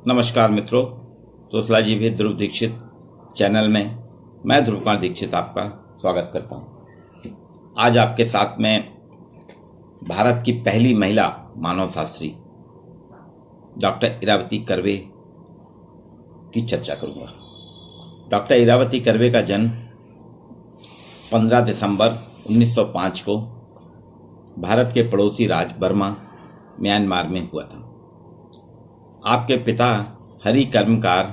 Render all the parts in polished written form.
नमस्कार मित्रों, तोसला जी भी ध्रुव दीक्षित चैनल में मैं ध्रुव कुमार दीक्षित आपका स्वागत करता हूं। आज आपके साथ में भारत की पहली महिला मानव शास्त्री डॉक्टर इरावती कर्वे की चर्चा करूंगा। डॉक्टर इरावती कर्वे का जन्म 15 दिसंबर 1905 को भारत के पड़ोसी राज्य बर्मा म्यांमार में हुआ था। आपके पिता हरि कर्मकार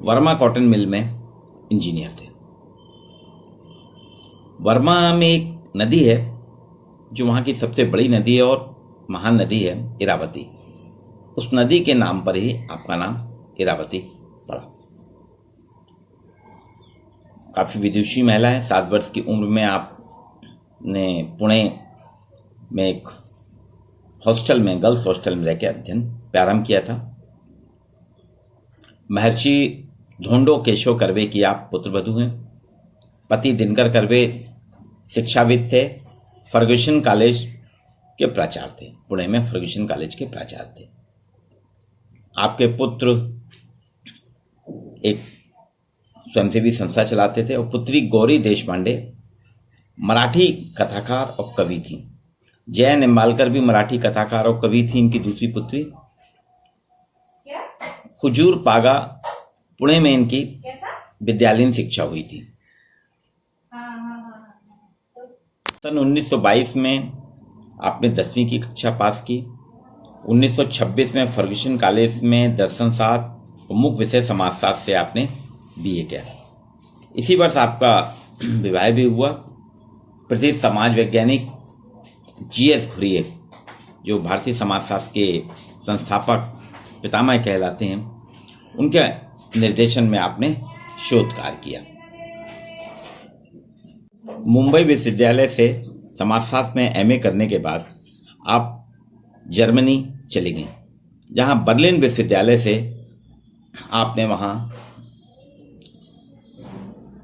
वर्मा कॉटन मिल में इंजीनियर थे। वर्मा में एक नदी है जो वहाँ की सबसे बड़ी नदी है और महान नदी है इरावती। उस नदी के नाम पर ही आपका नाम इरावती पड़ा। काफ़ी विदुषी महिला है। 7 वर्ष की उम्र में आपने पुणे में एक हॉस्टल में, गर्ल्स हॉस्टल में रहकर अध्ययन प्रारंभ किया था। महर्षि धोंडो केशव कर्वे की आप पुत्रवधू हैं। पति दिनकर कर्वे शिक्षाविद थे, फर्ग्यूसन कॉलेज के प्राचार्य थे। पुणे में फर्ग्यूसन कॉलेज के प्राचार्य थे। आपके पुत्र एक स्वयंसेवी संस्था चलाते थे और पुत्री गौरी देशपांडे मराठी कथाकार और कवि थी। जया निम्बालकर भी मराठी कथाकार और कवि थी। इनकी दूसरी पुत्री हुजूर पागा पुणे में इनकी विद्यालयीन शिक्षा हुई थी। सन 1922 में आपने 10वीं की कक्षा पास की। 1926 में फर्ग्यूसन कॉलेज में दर्शन शास्त्र मुख्य विषय समाजशास्त्र से आपने बीए किया। इसी वर्ष आपका विवाह भी हुआ। प्रसिद्ध समाज वैज्ञानिक जीएस घुरिये, जो भारतीय समाजशास्त्र के संस्थापक पितामह कहलाते हैं, उनके निर्देशन में आपने शोध कार्य किया। मुंबई विश्वविद्यालय से समाजशास्त्र में एमए करने के बाद आप जर्मनी चली गई, जहां बर्लिन विश्वविद्यालय से आपने वहां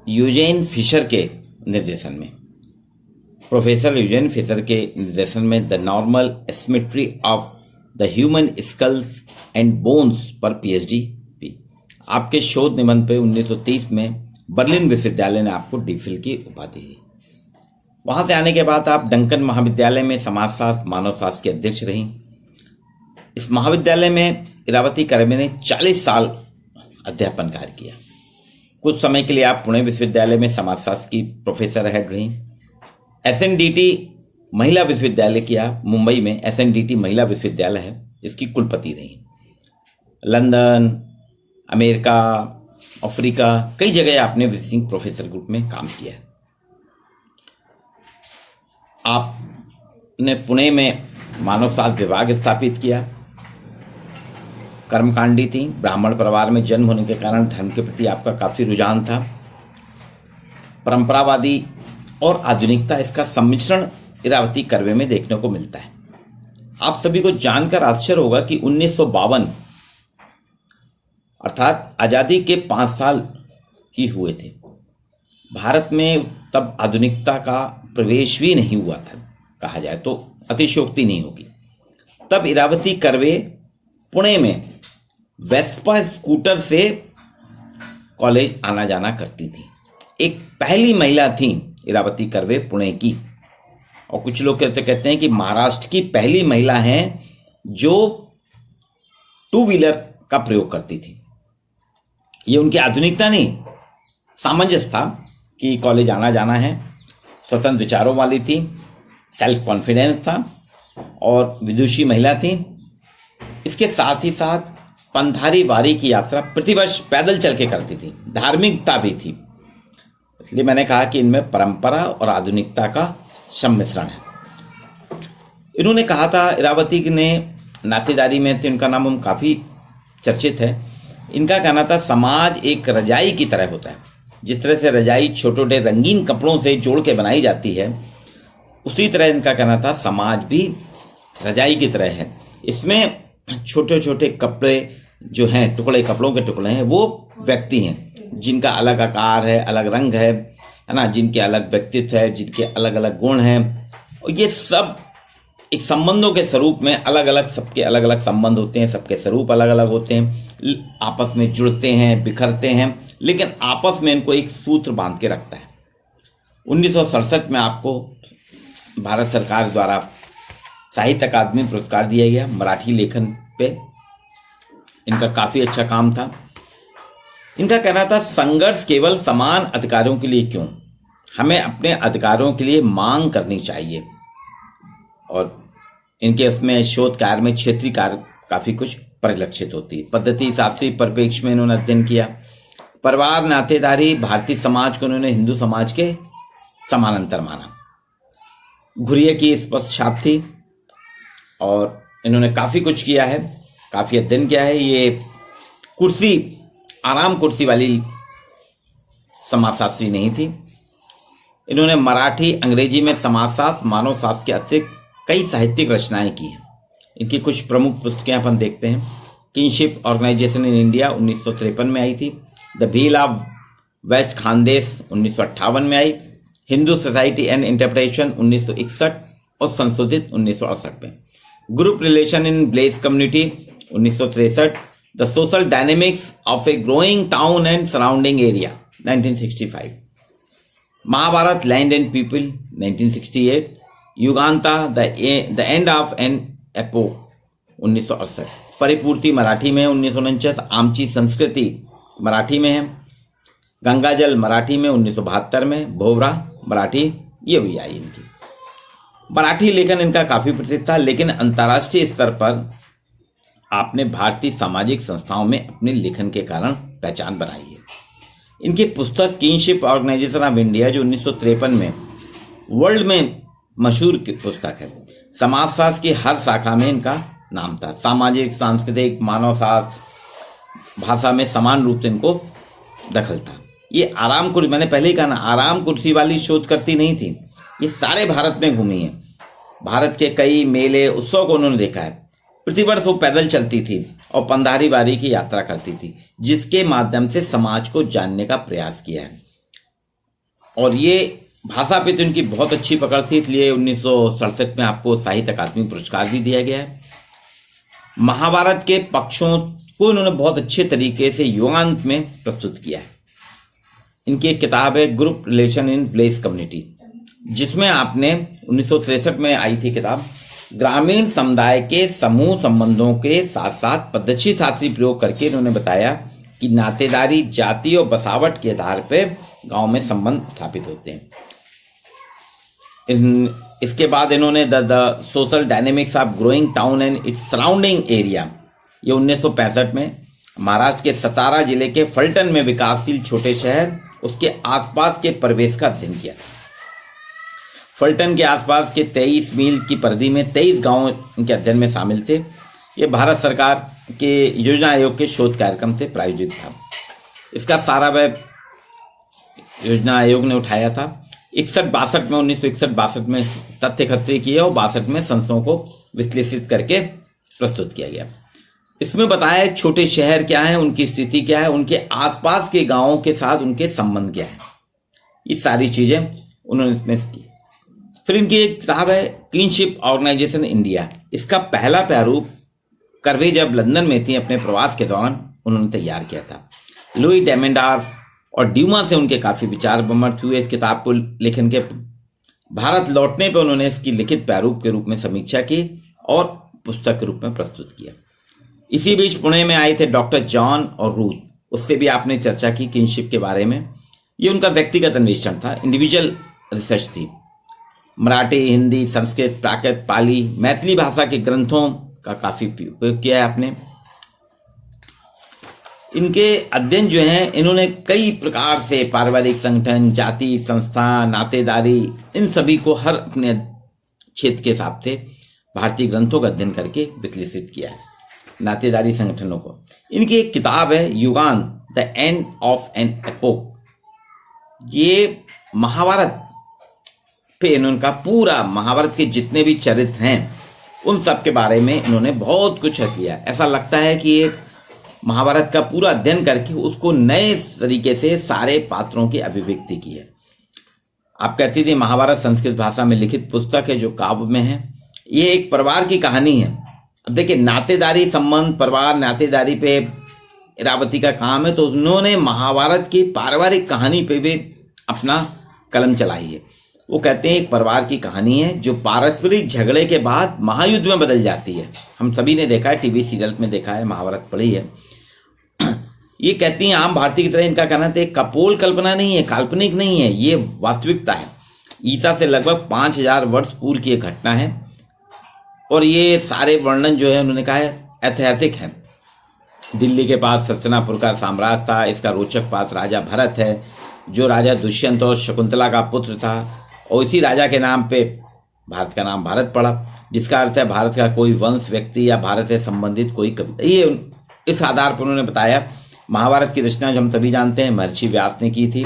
यूजेन फिशर के निर्देशन में, प्रोफेसर यूजेन फिशर के निर्देशन में the normal asymmetry of the human skulls and bones पर पीएचडी भी। आपके शोध निबंध पे 1930 में बर्लिन विश्वविद्यालय ने आपको डीफिल की उपाधि दी। वहां से आने के बाद आप डंकन महाविद्यालय में समाजशास्त्र मानवशास्त्र के अध्यक्ष रहीं। इस महाविद्यालय में इरावती कर्वे ने 40 साल अध्यापन कार्य किया। कुछ समय के लिए आप पुणे विश्वविद्यालय में समाजशास्त्र की प्रोफेसर हेड रहीं। एसएनडीटी महिला विश्वविद्यालय की आप मुंबई में एसएनडीटी महिला विश्वविद्यालय है, इसकी कुलपति रही। लंदन, अमेरिका, अफ्रीका, कई जगह आपने विजिटिंग प्रोफेसर ग्रुप में काम किया है। आपने पुणे में मानव शास्त्र विभाग स्थापित किया। कर्मकांडी थी। ब्राह्मण परिवार में जन्म होने के कारण धर्म के प्रति आपका काफी रुझान था। परंपरावादी और आधुनिकता, इसका सम्मिश्रण इरावती कर्वे में देखने को मिलता है। आप सभी को जानकर आश्चर्य होगा कि 1952 अर्थात आजादी के 5 साल ही हुए थे। भारत में तब आधुनिकता का प्रवेश भी नहीं हुआ था, कहा जाए तो अतिशयोक्ति नहीं होगी। तब इरावती कर्वे पुणे में वेस्पा स्कूटर से कॉलेज आना जाना करती थी। एक पहली महिला थी इरावती कर्वे पुणे की, और कुछ लोग कहते हैं कि महाराष्ट्र की पहली महिला हैं जो 2 व्हीलर का प्रयोग करती थी। ये उनकी आधुनिकता नहीं, सामंजस्य था कि कॉलेज आना जाना है। स्वतंत्र विचारों वाली थी, सेल्फ कॉन्फिडेंस था और विदुषी महिला थी। इसके साथ ही साथ पंधारी वारी की यात्रा प्रतिवर्ष पैदल चल के करती थी। धार्मिकता भी थी। इसलिए मैंने कहा कि इनमें परंपरा और आधुनिकता का सम्मिश्रण है। इन्होंने कहा था, इरावती ने नातेदारी में थे, उनका नाम हम काफी चर्चित है। इनका कहना था समाज एक रजाई की तरह होता है। जिस तरह से रजाई छोटे छोटे रंगीन कपड़ों से जोड़ के बनाई जाती है, उसी तरह इनका कहना था समाज भी रजाई की तरह है। इसमें छोटे छोटे कपड़े जो हैं, टुकड़े, कपड़ों के टुकड़े हैं, वो व्यक्ति हैं जिनका अलग आकार है, अलग रंग है ना, जिनके अलग व्यक्तित्व है, जिनके अलग अलग गुण हैं, और ये सब एक संबंधों के स्वरूप में अलग अलग, सबके अलग अलग संबंध होते हैं, सबके स्वरूप अलग अलग होते हैं, आपस में जुड़ते हैं, बिखरते हैं, लेकिन आपस में इनको एक सूत्र बांध के रखता है। 1967 में आपको भारत सरकार द्वारा साहित्य अकादमी पुरस्कार दिया गया मराठी लेखन पे। इनका काफी अच्छा काम था। इनका कहना था, संघर्ष केवल समान अधिकारों के लिए क्यों, हमें अपने अधिकारों के लिए मांग करनी चाहिए। और इनके उसमें शोध कार्य में क्षेत्रीय कार्य काफी कुछ परिलक्षित होती है। पद्धति शास्त्रीय परिप्रेक्ष्य में इन्होंने अध्ययन किया। परिवार नातेदारी, भारतीय समाज को इन्होंने हिंदू समाज के समानांतर माना। घुरिये की स्पष्ट छाप थी और इन्होंने काफी कुछ किया है, काफी अध्ययन किया है। ये कुर्सी, आराम कुर्सी वाली समाजशास्त्री नहीं थी। इन्होंने मराठी, अंग्रेजी में समाजशास्त्र, मानव शास्त्र के अतिरिक्त कई साहित्यिक रचनाएं की हैं। इनकी कुछ प्रमुख पुस्तकें अपन देखते हैं। किनशिप ऑर्गेनाइजेशन इन इंडिया 1953 में आई थी। The Bhil of West Khandesh 1958 में आई। हिंदू सोसाइटी एंड इंटरप्रिटेशन 1961 और संशोधित 1968 में। Group relation in village community 1963। The social dynamics of a growing town and surrounding area 1965। Mahabharata land and people 1968। Yuganta the end of an epoch 1968। Paripurti Marathi में 1949। आमची संस्कृति मराठी में है। गंगाजल मराठी में 1972 में। भोवरा मराठी, ये भी आई इनकी। मराठी लेखन इनका काफी प्रसिद्ध था, लेकिन अंतर्राष्ट्रीय स्तर पर आपने भारतीय सामाजिक संस्थाओं में अपने लेखन के कारण पहचान बनाई है। इनकी पुस्तक किनशिप ऑर्गेनाइजेशन ऑफ इंडिया, जो 1953 में वर्ल्ड में मशहूर पुस्तक है, समाजशास्त्र की हर शाखा में इनका नाम था। सामाजिक, सांस्कृतिक, मानव शास्त्र, भाषा में समान रूप से इनको दखल था। ये आराम कुर्सी, मैंने पहले ही कहा ना, आराम कुर्सी वाली शोध करती नहीं थी। ये सारे भारत में घूमी है। भारत के कई मेले, उत्सव को उन्होंने देखा है। प्रतिवर्ष वो पैदल चलती थी और पंधारी बारी की यात्रा करती थी, जिसके माध्यम से समाज को जानने का प्रयास किया है। और ये भाषा पे तो इनकी बहुत अच्छी पकड़ थी, इसलिए 1967 में आपको साहित्य अकादमी पुरस्कार भी दिया गया है। महाभारत के पक्षों को इन्होंने बहुत अच्छे तरीके से युगांत में प्रस्तुत किया है। इनकी एक किताब है group relation in place community, जिसमें आपने 1963 में आई थी किताब, ग्रामीण समुदाय के समूह संबंधों के साथ साथ पद्धति शास्त्री प्रयोग करके इन्होंने बताया कि नातेदारी, जाति और बसावट के आधार पर गांव में संबंध स्थापित होते हैं। इसके बाद इन्होंने the social dynamics of growing town and its surrounding area, ये 1965 में महाराष्ट्र के सतारा जिले के फलटन में विकासशील छोटे शहर, उसके आसपास के परिवेश का अध्ययन किया। फलटन के आसपास के 23 मील की परिधि में 23 गांव इनके अध्ययन में शामिल थे। ये भारत सरकार के योजना आयोग के शोध कार्यक्रम से प्रायोजित था। इसका सारा वह योजना आयोग ने उठाया था। 1961 में तथ्य एकत्र किए और 62 में संस्थाओं को विश्लेषित करके प्रस्तुत किया गया। इसमें बताया छोटे शहर क्या है, उनकी स्थिति क्या है, उनके आसपास के गांवों के साथ उनके संबंध क्या है, ये सारी चीजें उन्होंने इसमें की। फिर इनकी एक किताब है किनशिप ऑर्गेनाइजेशन इंडिया। इसका पहला प्रारूप कर्वे जब लंदन में थी अपने प्रवास के दौरान उन्होंने तैयार किया था। लुई डेमेंडार्फ और ड्यूमा से उनके काफी विचार विमर्श हुए। इस किताब को लेखन के भारत लौटने पर उन्होंने इसकी लिखित प्रारूप के रूप में समीक्षा की और पुस्तक के रूप में प्रस्तुत किया। इसी बीच पुणे में आए थे डॉक्टर जॉन और रूथ, उससे भी आपने चर्चा की किनशिप के बारे में। ये उनका व्यक्तिगत अन्वेषण था, इंडिविजुअल रिसर्च थी। मराठी, हिंदी, संस्कृत, प्राकृत, पाली, मैथिली भाषा के ग्रंथों का काफी उपयोग किया है आपने। इनके अध्ययन जो हैं, इन्होंने कई प्रकार से पारिवारिक संगठन, जाति, संस्था, नातेदारी, इन सभी को हर अपने क्षेत्र के हिसाब से भारतीय ग्रंथों का अध्ययन करके विश्लेषित किया है, नातेदारी संगठनों को। इनकी एक किताब है Yuganta the end of an epoch. ये महाभारत पे इन्होंने पूरा महाभारत के जितने भी चरित्र हैं उन सब के बारे में इन्होंने बहुत कुछ किया। ऐसा लगता है कि ये महाभारत का पूरा अध्ययन करके उसको नए तरीके से सारे पात्रों की अभिव्यक्ति की है। आप कहती थी महाभारत संस्कृत भाषा में लिखित पुस्तक है जो काव्य में है। ये एक परिवार की कहानी है। अब देखिए, नातेदारी संबंध, परिवार, नातेदारी पे इरावती का काम है, तो उन्होंने महाभारत की पारिवारिक कहानी पे भी अपना कलम चलाई है। वो कहते हैं एक परिवार की कहानी है जो पारस्परिक झगड़े के बाद महायुद्ध में बदल जाती है। हम सभी ने देखा है, टीवी सीरियल में देखा है, महाभारत पढ़ी है। ये कहती हैं आम भारतीय की तरह इनका कहना था कपोल कल्पना नहीं है, काल्पनिक नहीं है, ये वास्तविकता है। ईसा से लगभग 5000 वर्ष पूर्व की एक घटना है और ये सारे वर्णन जो है उन्होंने कहा है ऐतिहासिक है। दिल्ली के पास हस्तिनापुर का साम्राज्य था। इसका रोचक पात्र राजा भरत है, जो राजा दुष्यंत और शकुंतला का पुत्र था, और इसी राजा के नाम पे भारत का नाम भारत पड़ा, जिसका अर्थ है भारत का कोई वंश, व्यक्ति या भारत से संबंधित कोई कविता। ये इस आधार पर उन्होंने बताया महाभारत की रचना जो हम सभी जानते हैं महर्षि व्यास ने की थी,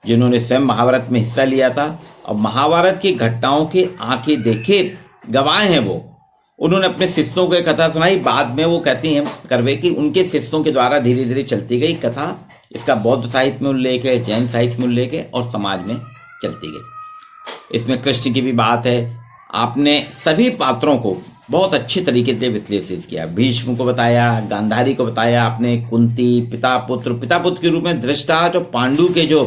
जिन्होंने स्वयं महाभारत में हिस्सा लिया था और महाभारत की घटनाओं के आंखें देखे गवाह हैं वो। उन्होंने अपने शिष्यों को कथा सुनाई। बाद में वो कहती हैं करवे कि उनके शिष्यों के द्वारा धीरे धीरे चलती गई कथा। इसका बौद्ध साहित्य में उल्लेख है, जैन साहित्य में उल्लेख है और समाज में चलती गई। इसमें कृष्ण की भी बात है। आपने सभी पात्रों को बहुत अच्छे तरीके से विश्लेषित किया। भीष्म को बताया, गांधारी को बताया आपने, कुंती, पिता पुत्र के रूप में धृतराष्ट्र और पांडु के जो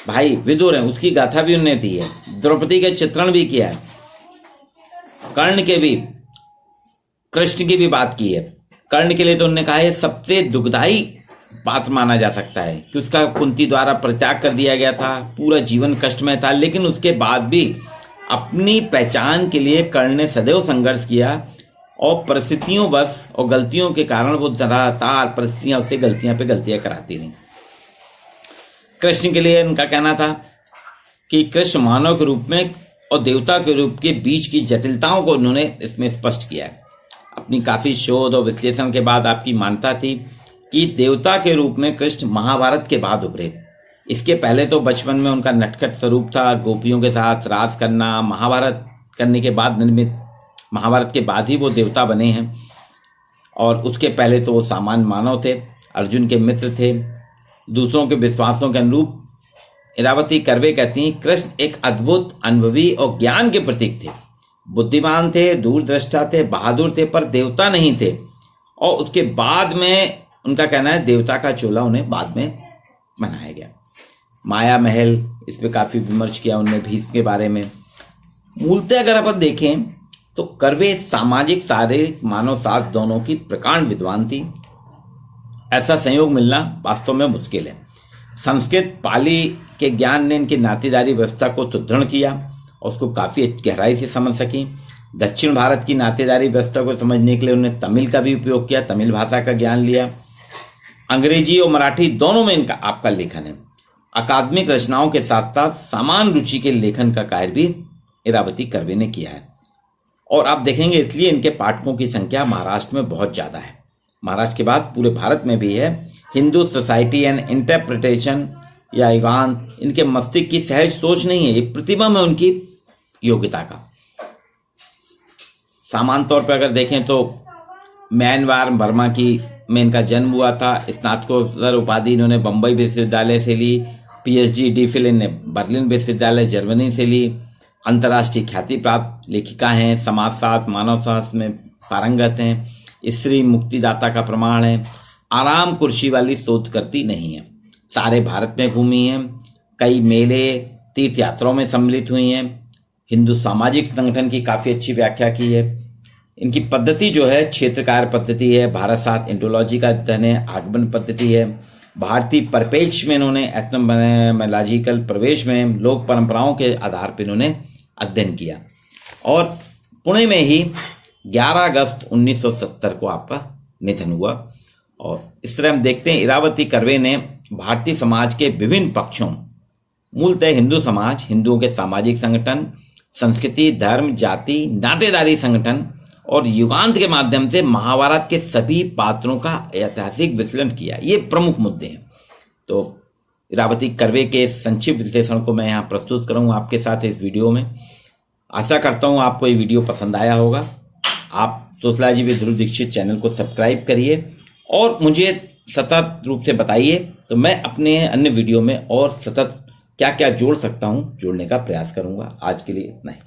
भाई विदुर हैं उसकी गाथा भी उन्होंने दी है। द्रौपदी के चित्रण भी किया है। कर्ण के भी, कृष्ण की भी बात की है। कर्ण के लिए तो उन्होंने कहा है सबसे दुखदाई पात्र माना जा सकता है कि उसका कुंती द्वारा परित्याग कर दिया गया था, पूरा जीवन कष्टमय था, लेकिन उसके बाद भी अपनी पहचान के लिए कर्ण ने सदैव संघर्ष किया और परिस्थितियों बस और गलतियों के कारण वो लगातार परिस्थितियां उससे गलतियां पे गलतियां कराती रही। कृष्ण के लिए उनका कहना था कि कृष्ण मानव के रूप में और देवता के रूप के बीच की जटिलताओं को उन्होंने इसमें स्पष्ट किया है। अपनी काफी शोध और विश्लेषण के बाद आपकी मान्यता थी कि देवता के रूप में कृष्ण महाभारत के बाद उभरे। इसके पहले तो बचपन में उनका नटखट स्वरूप था, गोपियों के साथ रास करना। महाभारत करने के बाद निर्मित महाभारत के बाद ही वो देवता बने हैं, और उसके पहले तो वो सामान्य मानव थे, अर्जुन के मित्र थे, दूसरों के विश्वासों के अनुरूप। इरावती कर्वे कहती हैं कृष्ण एक अद्भुत, अनुभवी और ज्ञान के प्रतीक थे। बुद्धिमान थे, दूरदृष्टा थे, बहादुर थे, पर देवता नहीं थे। और उसके बाद में उनका कहना है देवता का चोला उन्हें बाद में बनाया गया। माया महल, इस पे काफी विमर्श किया उन्होंने भीष्म के बारे में। मूलतः अगर अपन देखें तो कर्वे सामाजिक, शारीरिक, मानव शास्त्र दोनों की प्रकांड विद्वान थी। ऐसा संयोग मिलना वास्तव में मुश्किल है। संस्कृत, पाली के ज्ञान ने इनकी नातेदारी व्यवस्था को सुदृढ़ किया और उसको काफी गहराई से समझ सकी। दक्षिण भारत की नातेदारी व्यवस्था को समझने के लिए उन्होंने तमिल का भी उपयोग किया, तमिल भाषा का ज्ञान लिया। अंग्रेजी और मराठी दोनों में इनका आपका लेखन है। अकादमिक रचनाओं के साथ साथ समान रुचि के लेखन का कार्य भी इरावती कर्वे ने किया है। और आप देखेंगे इसलिए इनके पाठकों की संख्या महाराष्ट्र में बहुत ज्यादा है। महाराष्ट्र के बाद पूरे भारत में भी है। हिंदू सोसाइटी एंड इंटरप्रिटेशन या युगांत, इनके मस्तिष्क की सहज सोच नहीं है, ये प्रतिभा में उनकी योग्यता का। सामान्य तौर पर अगर देखें तो म्यांमार बर्मा में इनका जन्म हुआ था। स्नातकोत्तर उपाधि इन्होंने बम्बई विश्वविद्यालय से ली। पीएचडी डीफिल इन्होंने बर्लिन विश्वविद्यालय जर्मनी से ली। अंतर्राष्ट्रीय ख्याति प्राप्त लेखिका हैं। समाजशास्त्र, मानव शास्त्र में पारंगत हैं। स्त्री मुक्तिदाता का प्रमाण है। आराम कुर्सी वाली शोध करती नहीं है। सारे भारत में घूमी हैं। कई मेले, तीर्थ यात्राओं में सम्मिलित हुई हैं। हिंदू सामाजिक संगठन की काफी अच्छी व्याख्या की है। इनकी पद्धति जो है क्षेत्रकार पद्धति है। भारत शास्त्र इंडोलॉजी का अध्ययन है। आगमन पद्धति है। भारतीय परिप्रेक्ष्य में इन्होंने एथनोलॉजिकल प्रवेश में लोक परंपराओं के आधार पर इन्होंने अध्ययन किया। और पुणे में ही 11 अगस्त 1970 को आपका निधन हुआ। और इस तरह हम देखते हैं इरावती कर्वे ने भारतीय समाज के विभिन्न पक्षों, मूलतः हिंदू समाज, हिंदुओं के सामाजिक संगठन, संस्कृति, धर्म, जाति, नातेदारी संगठन और युगांत के माध्यम से महाभारत के सभी पात्रों का ऐतिहासिक विश्लेषण किया। ये प्रमुख मुद्दे हैं। तो इरावती कर्वे के संक्षिप्त विश्लेषण को मैं यहाँ प्रस्तुत करूँगा आपके साथ इस वीडियो में। आशा करता हूँ आपको ये वीडियो पसंद आया होगा। आप sociology with Dhruv Dikshit channel को सब्सक्राइब करिए और मुझे सतत रूप से बताइए, तो मैं अपने अन्य वीडियो में और सतत क्या क्या जोड़ सकता हूँ जोड़ने का प्रयास करूँगा। आज के लिए इतना ही।